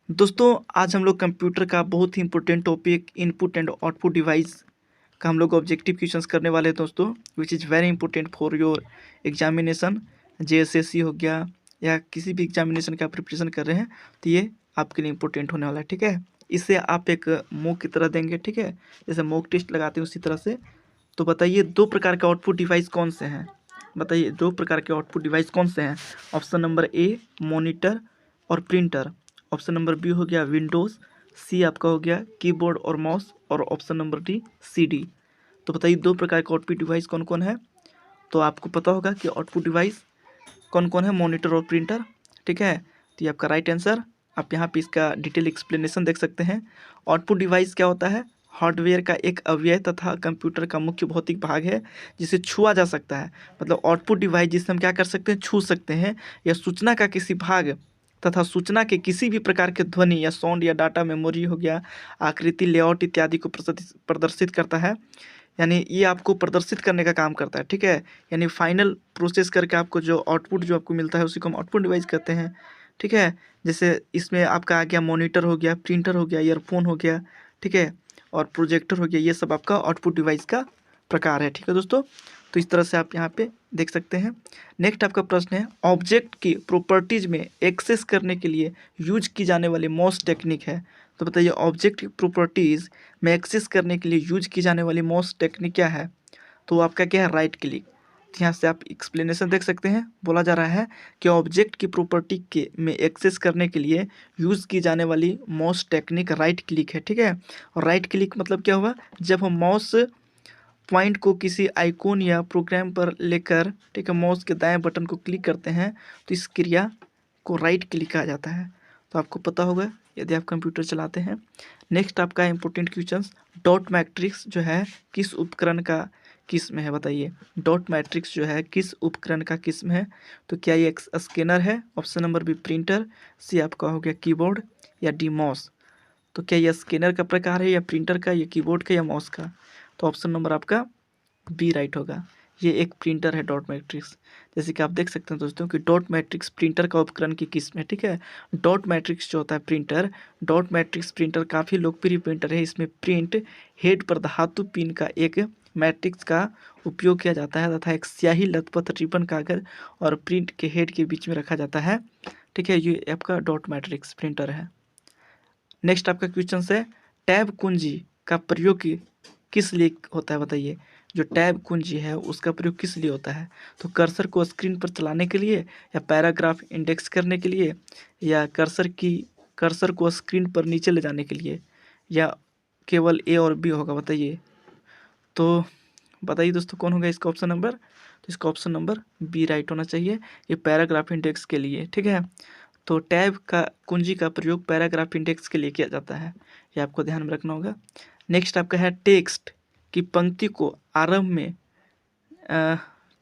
दोस्तों आज हम लोग कंप्यूटर का बहुत ही important topic input and output device का हम लोग ऑब्जेक्टिव क्वेश्चंस करने वाले हैं दोस्तों, which is very important for your examination. JSSC हो गया या किसी भी एग्जामिनेशन का प्रिपरेशन कर रहे हैं तो ये आपके लिए इंपॉर्टेंट होने वाला है। ठीक है, इससे आप एक मॉक की तरह देंगे। ठीक है, जैसे मॉक टेस्ट लगाते हैं उसी तरह से। तो बताइए दो प्रकार के आउटपुट डिवाइस कौन से हैं। बताइए दो प्रकार के आउटपुट डिवाइस कौन से हैं। ऑप्शन नंबर ए मॉनिटर और प्रिंटर, ऑप्शन नंबर बी हो गया विंडोज़, सी आपका हो गया कीबोर्ड और माउस, और ऑप्शन नंबर डी सीडी। तो बताइए दो प्रकार के आउटपुट डिवाइस कौन कौन है। तो आपको पता होगा कि आउटपुट डिवाइस कौन कौन है, मॉनिटर और प्रिंटर। ठीक है, तो ये आपका राइट आंसर। आप यहाँ पे इसका डिटेल एक्सप्लेनेशन देख सकते हैं। आउटपुट डिवाइस क्या होता है, हार्डवेयर का एक अवयव तथा कंप्यूटर का मुख्य भौतिक भाग है जिसे छुआ जा सकता है। मतलब आउटपुट डिवाइस जिसे हम क्या कर सकते हैं, छू सकते हैं, या सूचना का किसी भाग तथा सूचना के किसी भी प्रकार के ध्वनि या साउंड या डाटा मेमोरी हो गया, आकृति, लेआउट इत्यादि को प्रदर्शित करता है। यानी ये आपको प्रदर्शित करने का काम करता है। ठीक है, यानी फाइनल प्रोसेस करके आपको जो आउटपुट जो आपको मिलता है उसी को हम आउटपुट डिवाइस कहते हैं। ठीक है, जैसे इसमें आपका आ गया मॉनिटर हो गया, प्रिंटर हो गया, ईयरफोन हो गया। ठीक है, और प्रोजेक्टर हो गया, ये सब आपका आउटपुट डिवाइस का प्रकार है। ठीक है दोस्तों, तो इस तरह से आप यहाँ पे देख सकते हैं। नेक्स्ट आपका प्रश्न है, ऑब्जेक्ट की प्रॉपर्टीज में एक्सेस करने के लिए यूज की जाने वाली मोस्ट टेक्निक है। तो बताइए ऑब्जेक्ट की प्रॉपर्टीज में एक्सेस करने के लिए यूज की जाने वाली मोस्ट टेक्निक क्या है। तो आपका क्या है, राइट क्लिक। तो यहाँ से आप एक्सप्लेनेशन देख सकते हैं। बोला जा रहा है कि ऑब्जेक्ट की प्रॉपर्टी के में एक्सेस करने के लिए यूज़ की जाने वाली माउस टेक्निक राइट क्लिक है। ठीक है, और राइट क्लिक मतलब क्या हुआ, जब हम माउस पॉइंट को किसी आइकॉन या प्रोग्राम पर लेकर, ठीक है, माउस के दाएं बटन को क्लिक करते हैं तो इस क्रिया को राइट क्लिक कहा जाता है। तो आपको पता होगा यदि आप कंप्यूटर चलाते हैं। नेक्स्ट आपका इंपॉर्टेंट क्वेश्चन, डॉट मैट्रिक्स जो है किस उपकरण का किस्म है। बताइए डॉट मैट्रिक्स जो है किस उपकरण का किस्म है। तो क्या ये स्कैनर है, ऑप्शन नंबर बी प्रिंटर, सी आपका हो गया कीबोर्ड, या डी माउस। तो क्या ये स्कैनर का प्रकार है, या प्रिंटर का, या कीबोर्ड का, या माउस का। तो ऑप्शन नंबर आपका बी राइट होगा। ये एक प्रिंटर है डॉट मैट्रिक्स। जैसे कि आप देख सकते हैं दोस्तों कि डॉट मैट्रिक्स प्रिंटर का उपकरण की किस्म है। ठीक है, डॉट मैट्रिक्स जो होता है प्रिंटर, डॉट मैट्रिक्स प्रिंटर काफ़ी लोकप्रिय प्रिंटर है। इसमें प्रिंट हेड पर धातु पिन का एक मैट्रिक्स का उपयोग किया जाता है तथा एक स्याही लथपथ रिबन कागज और प्रिंट के हेड के बीच में रखा जाता है। ठीक है, ये आपका डॉट मैट्रिक्स प्रिंटर है। नेक्स्ट आपका क्वेश्चन है, टैब कुंजी का प्रयोग किस लिए होता है। बताइए जो टैब कुंजी है उसका प्रयोग किस लिए होता है। तो कर्सर को स्क्रीन पर चलाने के लिए, या पैराग्राफ इंडेक्स करने के लिए, या कर्सर को स्क्रीन पर नीचे ले जाने के लिए, या केवल ए और बी होगा। बताइए तो बताइए दोस्तों कौन होगा इसका ऑप्शन नंबर। तो इसका ऑप्शन नंबर बी राइट होना चाहिए, ये पैराग्राफ इंडेक्स के लिए। ठीक है, तो टैब का कुंजी का प्रयोग पैराग्राफ इंडेक्स के लिए किया जाता है, ये आपको ध्यान में रखना होगा। नेक्स्ट आपका है, टेक्स्ट की पंक्ति को आरंभ में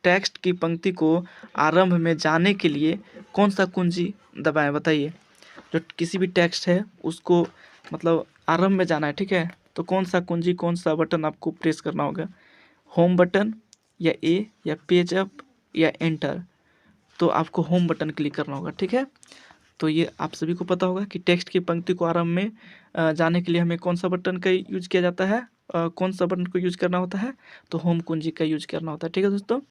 टेक्स्ट की पंक्ति को आरंभ में जाने के लिए कौन सा कुंजी दबाएं। बताइए जो किसी भी टेक्स्ट है उसको मतलब आरंभ में जाना है। ठीक है, तो कौन सा कुंजी, कौन सा बटन आपको प्रेस करना होगा, होम बटन, या ए, या पेज अप, या एंटर। तो आपको होम बटन क्लिक करना होगा। ठीक है, तो ये आप सभी को पता होगा कि टेक्स्ट की पंक्ति को आरंभ में जाने के लिए हमें कौन सा बटन का यूज किया जाता है, कौन सा बटन को यूज करना होता है, तो होम कुंजी का यूज करना होता है। ठीक है दोस्तों।